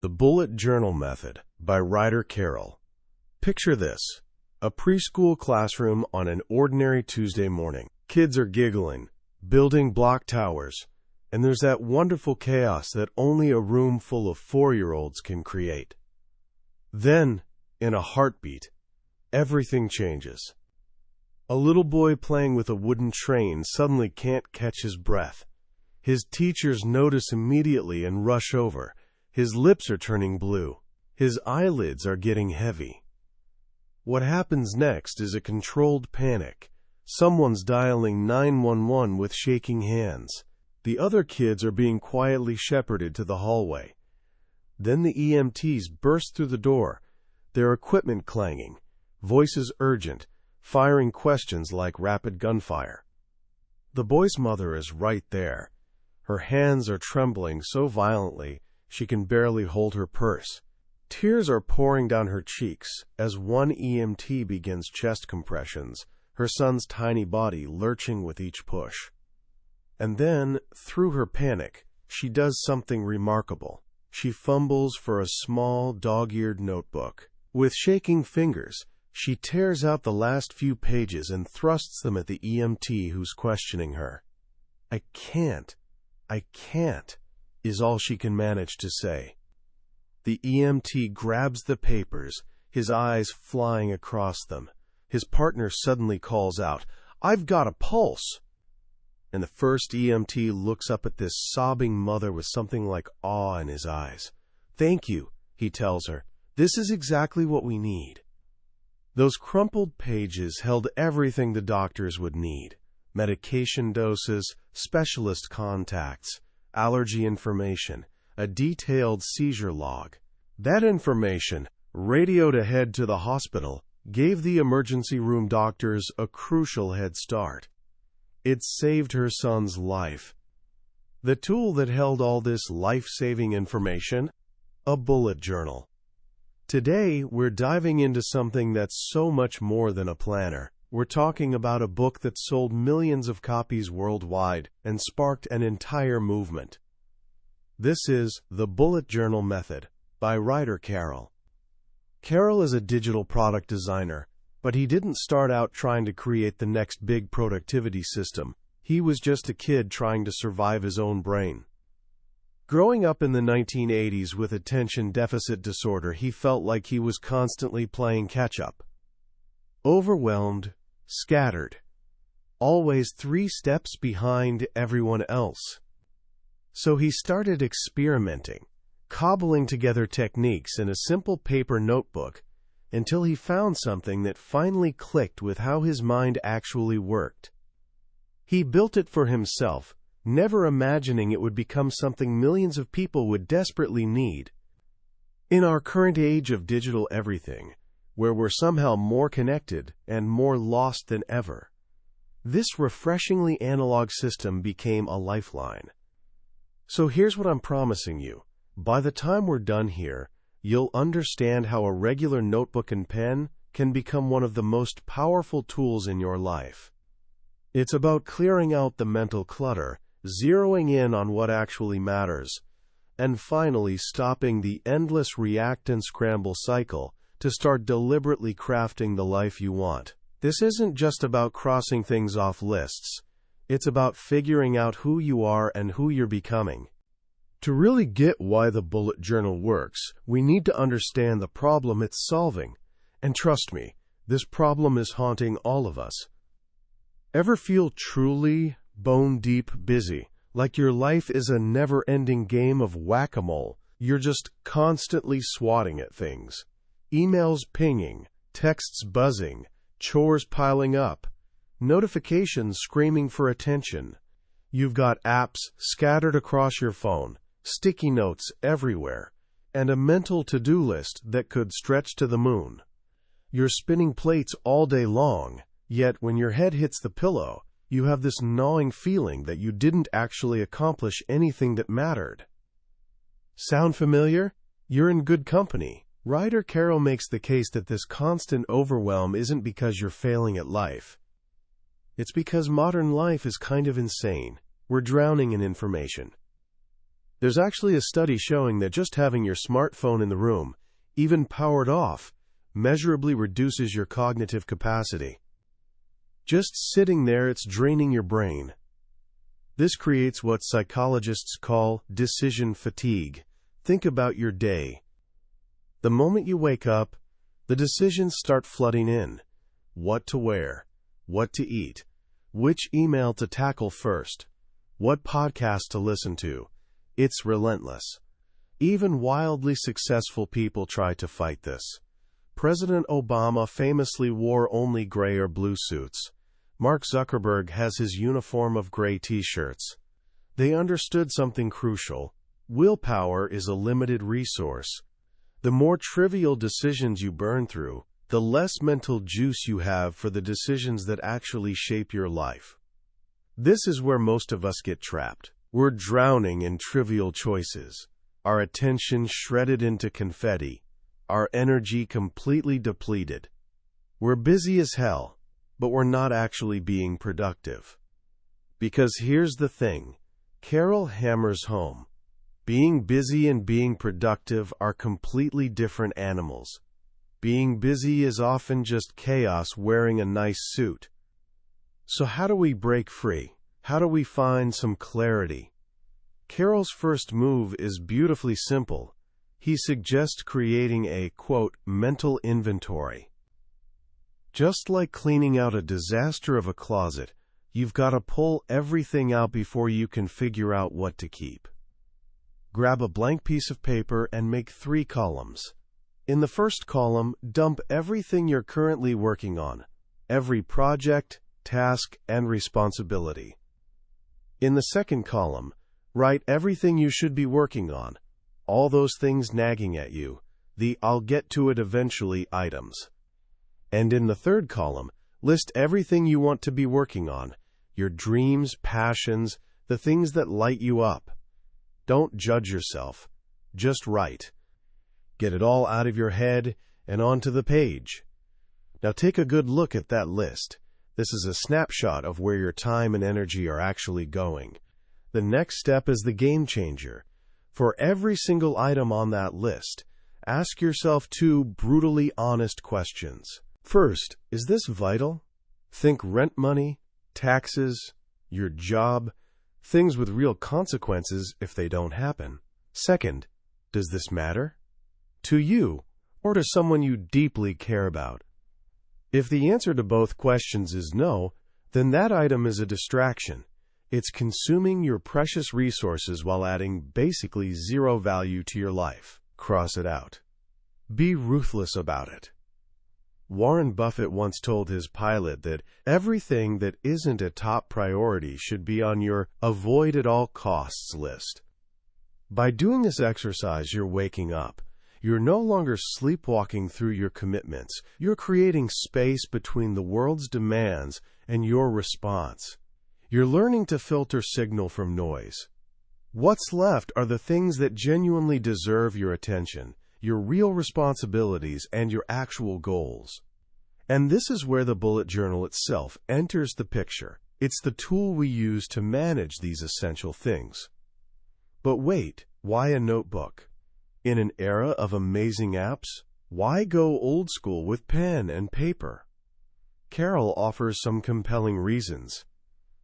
The Bullet Journal Method by Ryder Carroll. Picture this: a preschool classroom on an ordinary Tuesday morning. Kids are giggling, building block towers, and there's that wonderful chaos that only a room full of 4-year-olds can create. Then, in a heartbeat, everything changes. A little boy playing with a wooden train suddenly can't catch his breath. His teachers notice immediately and rush over. His lips are turning blue. His eyelids are getting heavy. What happens next is a controlled panic. Someone's dialing 911 with shaking hands. The other kids are being quietly shepherded to the hallway. Then the EMTs burst through the door, their equipment clanging, voices urgent, firing questions like rapid gunfire. The boy's mother is right there. Her hands are trembling so violently she can barely hold her purse. Tears are pouring down her cheeks as one EMT begins chest compressions, her son's tiny body lurching with each push. And then, through her panic, she does something remarkable. She fumbles for a small, dog-eared notebook. With shaking fingers, she tears out the last few pages and thrusts them at the EMT who's questioning her. I can't, is all she can manage to say. The EMT grabs the papers, his eyes flying across them. His partner suddenly calls out, "I've got a pulse!" And the first EMT looks up at this sobbing mother with something like awe in his eyes. "Thank you," he tells her. "This is exactly what we need." Those crumpled pages held everything the doctors would need: medication doses, specialist contacts, allergy information, a detailed seizure log. That information, radioed ahead to the hospital, gave the emergency room doctors a crucial head start. It saved her son's life. The tool that held all this life-saving information? A bullet journal. Today, we're diving into something that's so much more than a planner. We're talking about a book that sold millions of copies worldwide and sparked an entire movement. This is The Bullet Journal Method by Ryder Carroll. Carroll is a digital product designer, but he didn't start out trying to create the next big productivity system. He was just a kid trying to survive his own brain. Growing up in the 1980s with attention deficit disorder, he felt like he was constantly playing catch-up. Overwhelmed, scattered, always 3 steps behind everyone else. So he started experimenting, cobbling together techniques in a simple paper notebook until he found something that finally clicked with how his mind actually worked. He built it for himself, never imagining it would become something millions of people would desperately need. In our current age of digital everything, where we're somehow more connected and more lost than ever, this refreshingly analog system became a lifeline. So here's what I'm promising you. By the time we're done here, you'll understand how a regular notebook and pen can become one of the most powerful tools in your life. It's about clearing out the mental clutter, zeroing in on what actually matters, and finally stopping the endless react and scramble cycle to start deliberately crafting the life you want. This isn't just about crossing things off lists. It's about figuring out who you are and who you're becoming. To really get why the bullet journal works, we need to understand the problem it's solving. And trust me, this problem is haunting all of us. Ever feel truly, bone-deep busy, like your life is a never-ending game of whack-a-mole? You're just constantly swatting at things. Emails pinging, texts buzzing, chores piling up, notifications screaming for attention. You've got apps scattered across your phone, sticky notes everywhere, and a mental to-do list that could stretch to the moon. You're spinning plates all day long, yet when your head hits the pillow, you have this gnawing feeling that you didn't actually accomplish anything that mattered. Sound familiar? You're in good company. Ryder Carroll makes the case that this constant overwhelm isn't because you're failing at life. It's because modern life is kind of insane. We're drowning in information. There's actually a study showing that just having your smartphone in the room, even powered off, measurably reduces your cognitive capacity. Just sitting there, it's draining your brain. This creates what psychologists call decision fatigue. Think about your day. The moment you wake up, the decisions start flooding in. What to wear, what to eat, which email to tackle first, what podcast to listen to. It's relentless. Even wildly successful people try to fight this. President Obama famously wore only gray or blue suits. Mark Zuckerberg has his uniform of gray t-shirts. They understood something crucial. Willpower is a limited resource. The more trivial decisions you burn through, the less mental juice you have for the decisions that actually shape your life. This is where most of us get trapped. We're drowning in trivial choices, our attention shredded into confetti, our energy completely depleted. We're busy as hell, but we're not actually being productive. Because here's the thing, Carroll hammers home. Being busy and being productive are completely different animals. Being busy is often just chaos wearing a nice suit. So how do we break free? How do we find some clarity? Carroll's first move is beautifully simple. He suggests creating a, quote, mental inventory. Just like cleaning out a disaster of a closet, you've got to pull everything out before you can figure out what to keep. Grab a blank piece of paper and make 3 columns. In the first column, dump everything you're currently working on, every project, task, and responsibility. In the second column, write everything you should be working on, all those things nagging at you, the "I'll get to it eventually" items. And in the third column, list everything you want to be working on, your dreams, passions, the things that light you up. Don't judge yourself. Just write. Get it all out of your head and onto the page. Now take a good look at that list. This is a snapshot of where your time and energy are actually going. The next step is the game changer. For every single item on that list, ask yourself 2 brutally honest questions. First, is this vital? Think rent money, taxes, your job, things with real consequences if they don't happen. Second, does this matter? To you, or to someone you deeply care about? If the answer to both questions is no, then that item is a distraction. It's consuming your precious resources while adding basically 0 value to your life. Cross it out. Be ruthless about it. Warren Buffett once told his pilot that everything that isn't a top priority should be on your avoid at all costs list. By doing this exercise, you're waking up. You're no longer sleepwalking through your commitments. You're creating space between the world's demands and your response. You're learning to filter signal from noise. What's left are the things that genuinely deserve your attention, your real responsibilities, and your actual goals. And this is where the bullet journal itself enters the picture. It's the tool we use to manage these essential things. But wait, why a notebook? In an era of amazing apps, why go old school with pen and paper? Carroll offers some compelling reasons.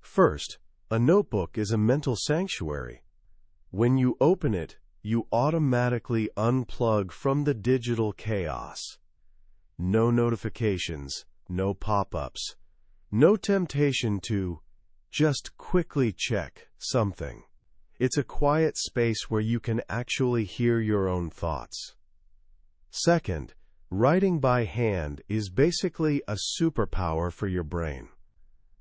First, a notebook is a mental sanctuary. When you open it, you automatically unplug from the digital chaos. No notifications, no pop-ups, no temptation to just quickly check something. It's a quiet space where you can actually hear your own thoughts. Second, writing by hand is basically a superpower for your brain.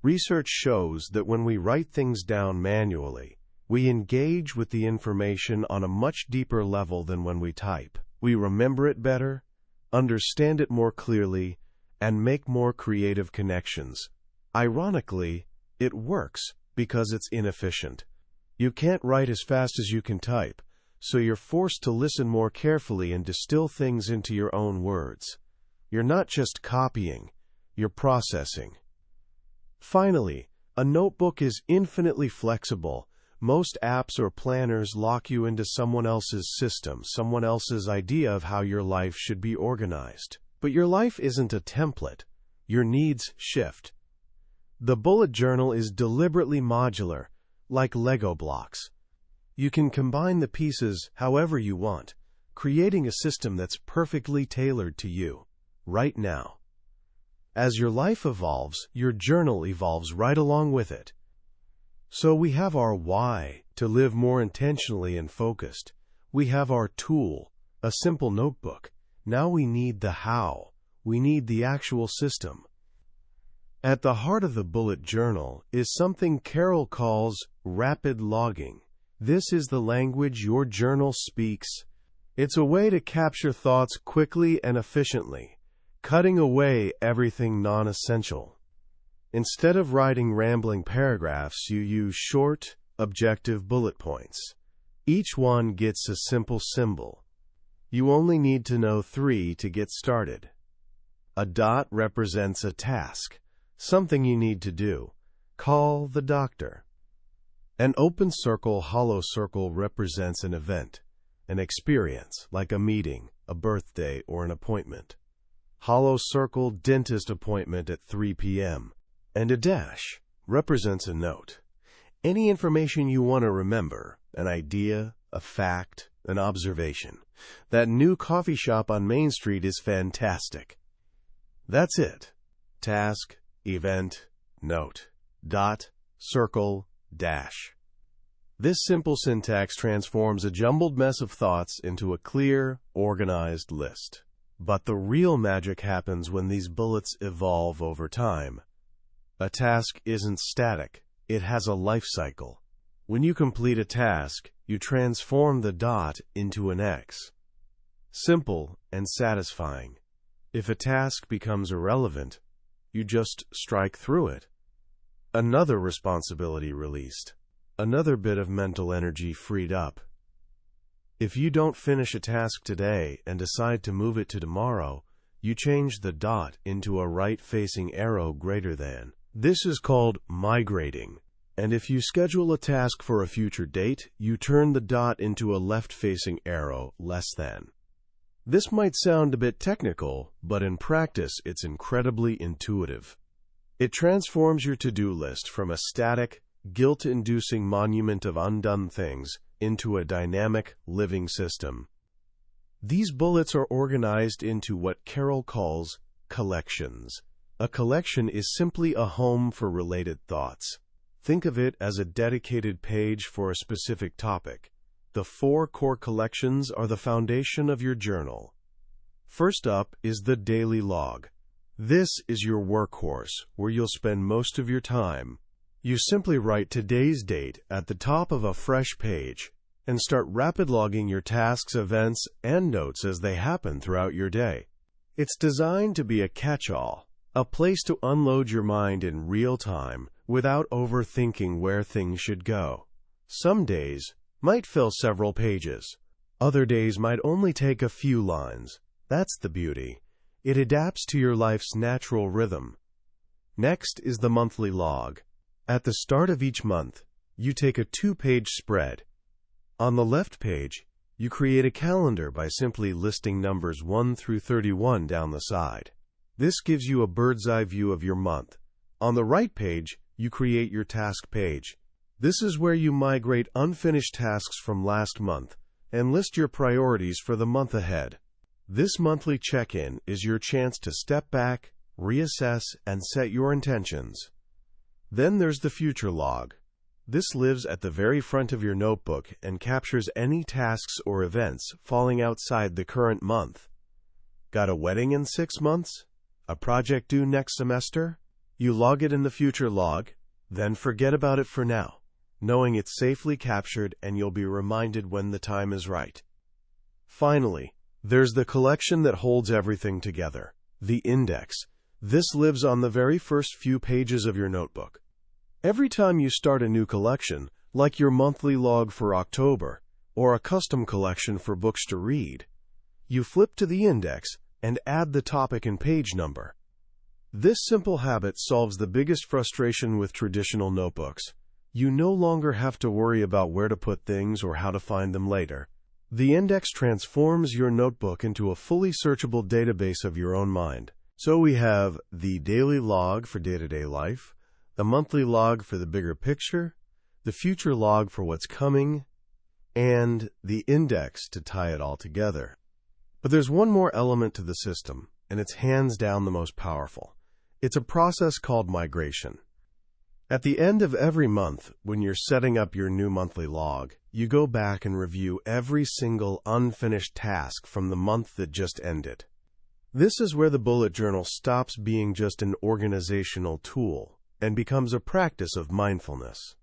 Research shows that when we write things down manually, we engage with the information on a much deeper level than when we type. We remember it better, understand it more clearly, and make more creative connections. Ironically, it works because it's inefficient. You can't write as fast as you can type, so you're forced to listen more carefully and distill things into your own words. You're not just copying, you're processing. Finally, a notebook is infinitely flexible, Most apps or planners lock you into someone else's system, someone else's idea of how your life should be organized. But your life isn't a template. Your needs shift. The bullet journal is deliberately modular, like Lego blocks. You can combine the pieces however you want, creating a system that's perfectly tailored to you, right now. As your life evolves, your journal evolves right along with it. So we have our why, to live more intentionally and focused. We have our tool, a simple notebook. Now we need the how. We need the actual system. At the heart of the bullet journal is something Carroll calls rapid logging. This is the language your journal speaks. It's a way to capture thoughts quickly and efficiently, cutting away everything non-essential. Instead of writing rambling paragraphs, you use short, objective bullet points. Each one gets a simple symbol. You only need to know 3 to get started. A dot represents a task, something you need to do. Call the doctor. An open circle, hollow circle represents an event, an experience, like a meeting, a birthday, or an appointment. Hollow circle, dentist appointment at 3 p.m. And a dash represents a note. Any information you want to remember, an idea, a fact, an observation. That new coffee shop on Main Street is fantastic. That's it. Task, event, note, dot, circle, dash. This simple syntax transforms a jumbled mess of thoughts into a clear, organized list. But the real magic happens when these bullets evolve over time. A task isn't static. It has a life cycle. When you complete a task, you transform the dot into an X. Simple and satisfying. If a task becomes irrelevant, you just strike through it. Another responsibility released. Another bit of mental energy freed up. If you don't finish a task today and decide to move it to tomorrow, you change the dot into a right-facing arrow greater than. This is called migrating. And if you schedule a task for a future date, you turn the dot into a left-facing arrow less than. This might sound a bit technical, but in practice it's incredibly intuitive. It transforms your to-do list from a static, guilt-inducing monument of undone things into a dynamic, living system. These bullets are organized into what Carroll calls collections. A collection is simply a home for related thoughts. Think of it as a dedicated page for a specific topic. The 4 core collections are the foundation of your journal. First up is the daily log. This is your workhorse, where you'll spend most of your time. You simply write today's date at the top of a fresh page and start rapid logging your tasks, events, and notes as they happen throughout your day. It's designed to be a catch-all, a place to unload your mind in real time without overthinking where things should go. Some days might fill several pages. Other days might only take a few lines. That's the beauty. It adapts to your life's natural rhythm. Next is the monthly log. At the start of each month, you take a 2-page spread. On the left page, you create a calendar by simply listing numbers 1 through 31 down the side. This gives you a bird's-eye view of your month. On the right page, you create your task page. This is where you migrate unfinished tasks from last month and list your priorities for the month ahead. This monthly check-in is your chance to step back, reassess, and set your intentions. Then there's the future log. This lives at the very front of your notebook and captures any tasks or events falling outside the current month. Got a wedding in 6 months? A project due next semester? You log it in the future log, then forget about it for now, knowing it's safely captured and you'll be reminded when the time is right. Finally, there's the collection that holds everything together, the index. This lives on the very first few pages of your notebook. Every time you start a new collection, like your monthly log for October, or a custom collection for books to read, you flip to the index and add the topic and page number. This simple habit solves the biggest frustration with traditional notebooks. You no longer have to worry about where to put things or how to find them later. The index transforms your notebook into a fully searchable database of your own mind. So we have the daily log for day-to-day life, the monthly log for the bigger picture, the future log for what's coming, and the index to tie it all together. But there's one more element to the system, and it's hands down the most powerful. It's a process called migration. At the end of every month, when you're setting up your new monthly log, you go back and review every single unfinished task from the month that just ended. This is where the bullet journal stops being just an organizational tool and becomes a practice of mindfulness.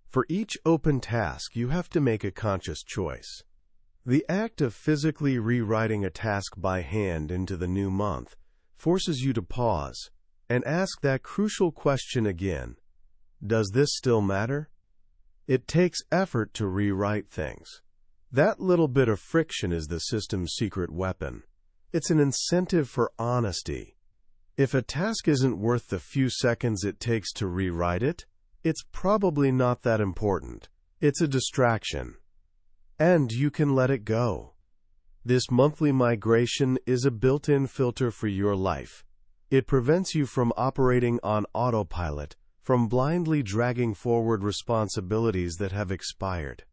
For each open task, you have to make a conscious choice. The act of physically rewriting a task by hand into the new month forces you to pause and ask that crucial question again. Does this still matter? It takes effort to rewrite things. That little bit of friction is the system's secret weapon. It's an incentive for honesty. If a task isn't worth the few seconds it takes to rewrite it, it's probably not that important. It's a distraction. And you can let it go. This monthly migration is a built-in filter for your life. It prevents you from operating on autopilot, from blindly dragging forward responsibilities that have expired.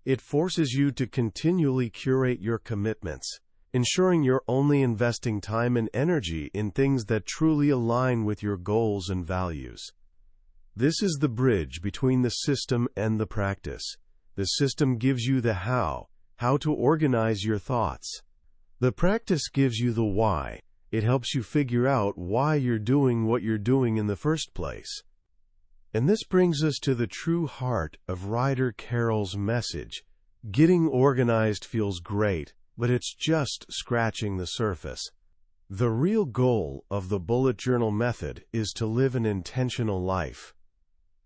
It forces you to continually curate your commitments, ensuring you're only investing time and energy in things that truly align with your goals and values. This is the bridge between the system and the practice. The system gives you the how to organize your thoughts. The practice gives you the why. It helps you figure out why you're doing what you're doing in the first place. And this brings us to the true heart of Ryder Carroll's message. Getting organized feels great, but it's just scratching the surface. The real goal of the bullet journal method is to live an intentional life.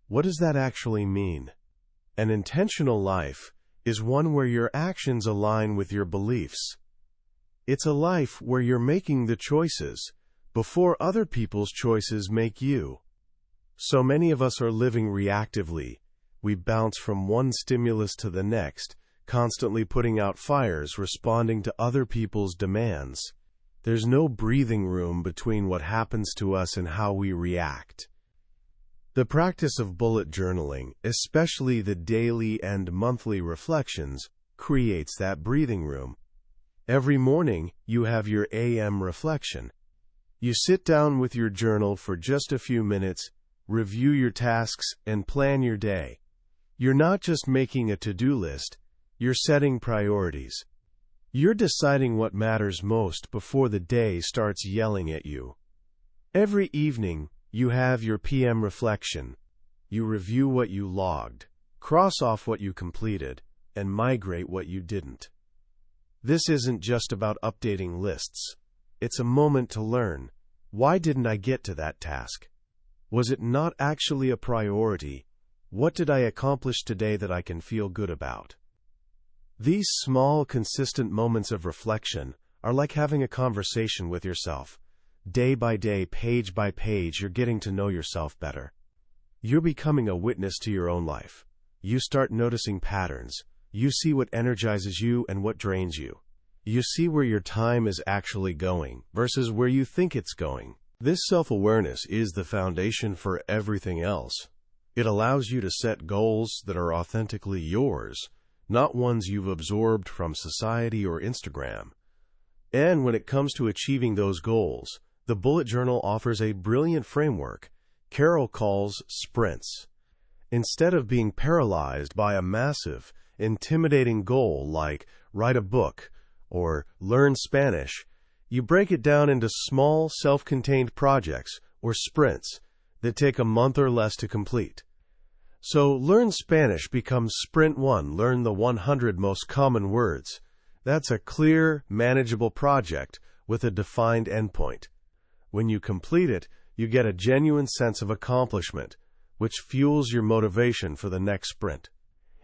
What does that actually mean? An intentional life is one where your actions align with your beliefs. It's a life where you're making the choices before other people's choices make you. So many of us are living reactively. We bounce from one stimulus to the next, constantly putting out fires, responding to other people's demands. There's no breathing room between what happens to us and how we react. The practice of bullet journaling, especially the daily and monthly reflections, creates that breathing room. Every morning, you have your AM reflection. You sit down with your journal for just a few minutes, review your tasks, and plan your day. You're not just making a to-do list, you're setting priorities. You're deciding what matters most before the day starts yelling at you. Every evening, you have your PM reflection. You review what you logged, cross off what you completed, and migrate what you didn't. This isn't just about updating lists. It's a moment to learn. Why didn't I get to that task? Was it not actually a priority? What did I accomplish today that I can feel good about? These small, consistent moments of reflection are like having a conversation with yourself. Day by day, page by page, you're getting to know yourself better. You're becoming a witness to your own life. You start noticing patterns. You see what energizes you and what drains you. You see where your time is actually going versus where you think it's going. This self-awareness is the foundation for everything else. It allows you to set goals that are authentically yours, not ones you've absorbed from society or Instagram. And when it comes to achieving those goals, the bullet journal offers a brilliant framework Carroll calls sprints. Instead of being paralyzed by a massive, intimidating goal like write a book or learn Spanish, you break it down into small, self-contained projects or sprints that take a month or less to complete. So learn Spanish becomes Sprint 1, learn the 100 most common words. That's a clear, manageable project with a defined endpoint. When you complete it, you get a genuine sense of accomplishment, which fuels your motivation for the next sprint.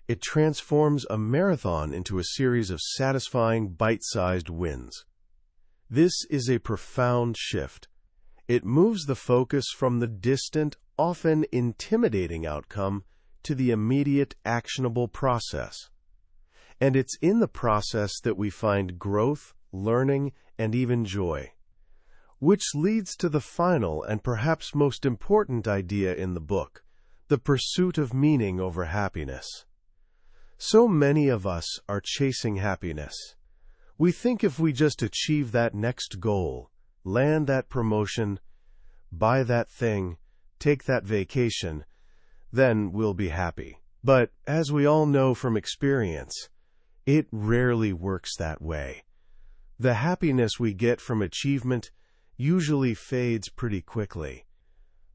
It transforms a marathon into a series of satisfying, bite-sized wins. This is a profound shift. It moves the focus from the distant, often intimidating outcome to the immediate, actionable process. And it's in the process that we find growth, learning, and even joy. Which leads to the final and perhaps most important idea in the book, the pursuit of meaning over happiness. So many of us are chasing happiness. We think if we just achieve that next goal, land that promotion, buy that thing, take that vacation, then we'll be happy. But, as we all know from experience, it rarely works that way. The happiness we get from achievement usually fades pretty quickly.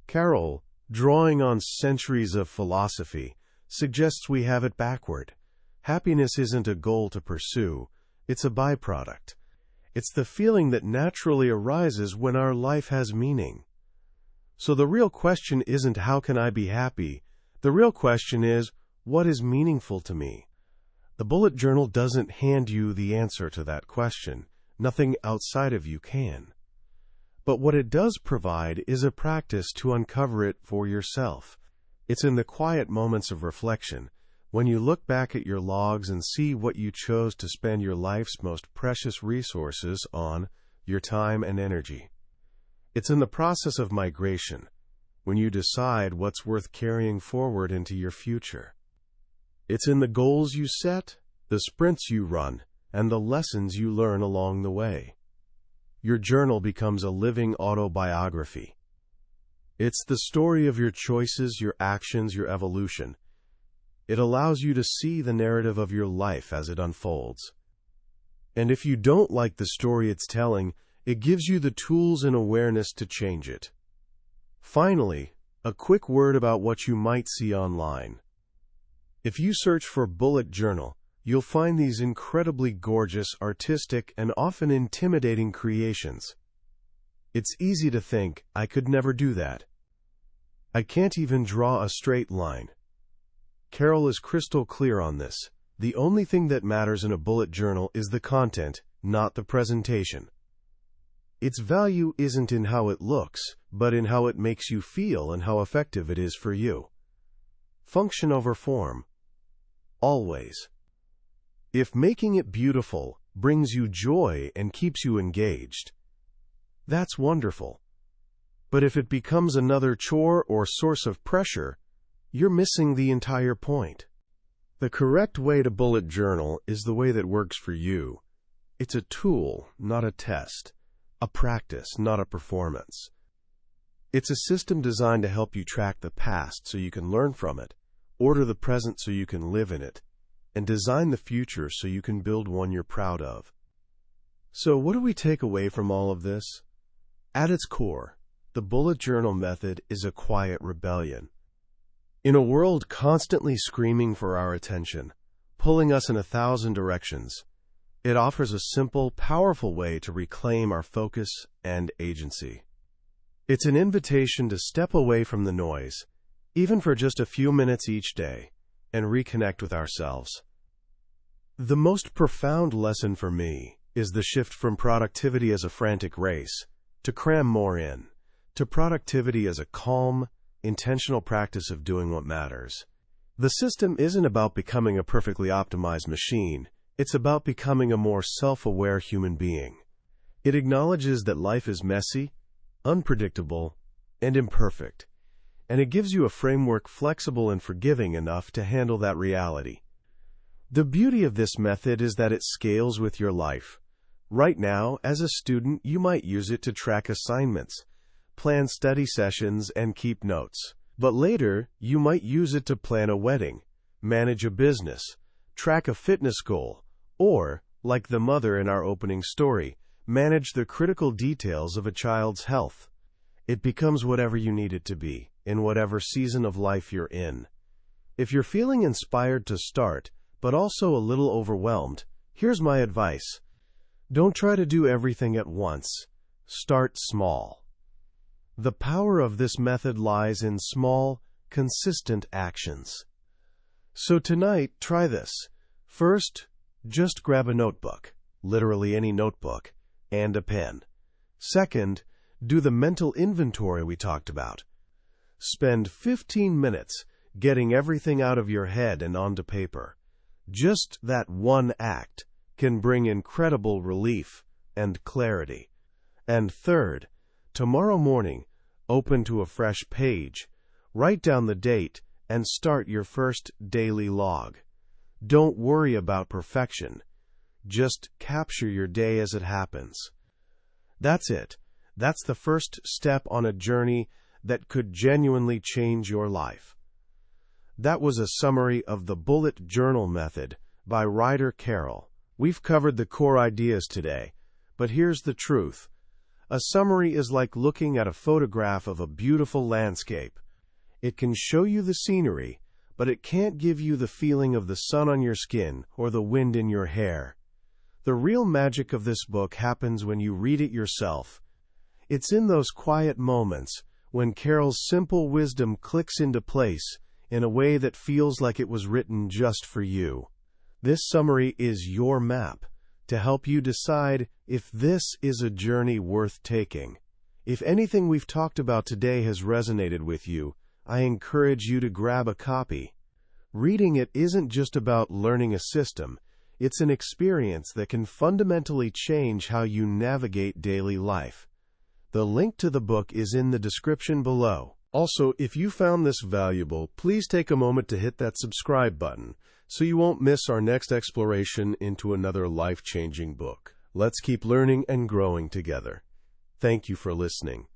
Carroll, drawing on centuries of philosophy, suggests we have it backward. Happiness isn't a goal to pursue, it's a byproduct. It's the feeling that naturally arises when our life has meaning. So the real question isn't how can I be happy? The real question is, what is meaningful to me? The bullet journal doesn't hand you the answer to that question. Nothing outside of you can. But what it does provide is a practice to uncover it for yourself. It's in the quiet moments of reflection, when you look back at your logs and see what you chose to spend your life's most precious resources on, your time and energy. It's in the process of migration, when you decide what's worth carrying forward into your future. It's in the goals you set, the sprints you run, and the lessons you learn along the way. Your journal becomes a living autobiography. It's the story of your choices, your actions, your evolution. It allows you to see the narrative of your life as it unfolds. And if you don't like the story it's telling, it gives you the tools and awareness to change it. Finally, a quick word about what you might see online. If you search for bullet journal, you'll find these incredibly gorgeous, artistic, and often intimidating creations. It's easy to think, I could never do that. I can't even draw a straight line. Carroll is crystal clear on this. The only thing that matters in a bullet journal is the content, not the presentation. Its value isn't in how it looks, but in how it makes you feel and how effective it is for you. Function over form. Always. If making it beautiful brings you joy and keeps you engaged, that's wonderful. But if it becomes another chore or source of pressure, you're missing the entire point. The correct way to bullet journal is the way that works for you. It's a tool, not a test. A practice, not a performance. It's a system designed to help you track the past so you can learn from it, order the present so you can live in it, and design the future so you can build one you're proud of. So what do we take away from all of this? At its core, the bullet journal method is a quiet rebellion. In a world constantly screaming for our attention, pulling us in 1,000 directions, it offers a simple, powerful way to reclaim our focus and agency. It's an invitation to step away from the noise, even for just a few minutes each day, and reconnect with ourselves. The most profound lesson for me is the shift from productivity as a frantic race to cram more in, to productivity as a calm, intentional practice of doing what matters. The system isn't about becoming a perfectly optimized machine. It's about becoming a more self-aware human being. It acknowledges that life is messy, unpredictable, and imperfect, and it gives you a framework flexible and forgiving enough to handle that reality. The beauty of this method is that it scales with your life. Right now, as a student, you might use it to track assignments, plan study sessions, and keep notes. But later, you might use it to plan a wedding, manage a business, track a fitness goal, or, like the mother in our opening story, manage the critical details of a child's health. It becomes whatever you need it to be, in whatever season of life you're in. If you're feeling inspired to start, but also a little overwhelmed, here's my advice. Don't try to do everything at once. Start small. The power of this method lies in small, consistent actions. So tonight, try this. First, just grab a notebook, literally any notebook, and a pen. Second, do the mental inventory we talked about. Spend 15 minutes getting everything out of your head and onto paper. Just that one act can bring incredible relief and clarity. And third, tomorrow morning, open to a fresh page, write down the date, and start your first daily log. Don't worry about perfection. Just capture your day as it happens. That's it. That's the first step on a journey that could genuinely change your life. That was a summary of the Bullet Journal Method by Ryder Carroll. We've covered the core ideas today, but here's the truth. A summary is like looking at a photograph of a beautiful landscape. It can show you the scenery, but it can't give you the feeling of the sun on your skin or the wind in your hair. The real magic of this book happens when you read it yourself. It's in those quiet moments when Carroll's simple wisdom clicks into place in a way that feels like it was written just for you. This summary is your map to help you decide if this is a journey worth taking. If anything we've talked about today has resonated with you, I encourage you to grab a copy. Reading it isn't just about learning a system. It's an experience that can fundamentally change how you navigate daily life. The link to the book is in the description below. Also, if you found this valuable, please take a moment to hit that subscribe button so you won't miss our next exploration into another life-changing book. Let's keep learning and growing together. Thank you for listening.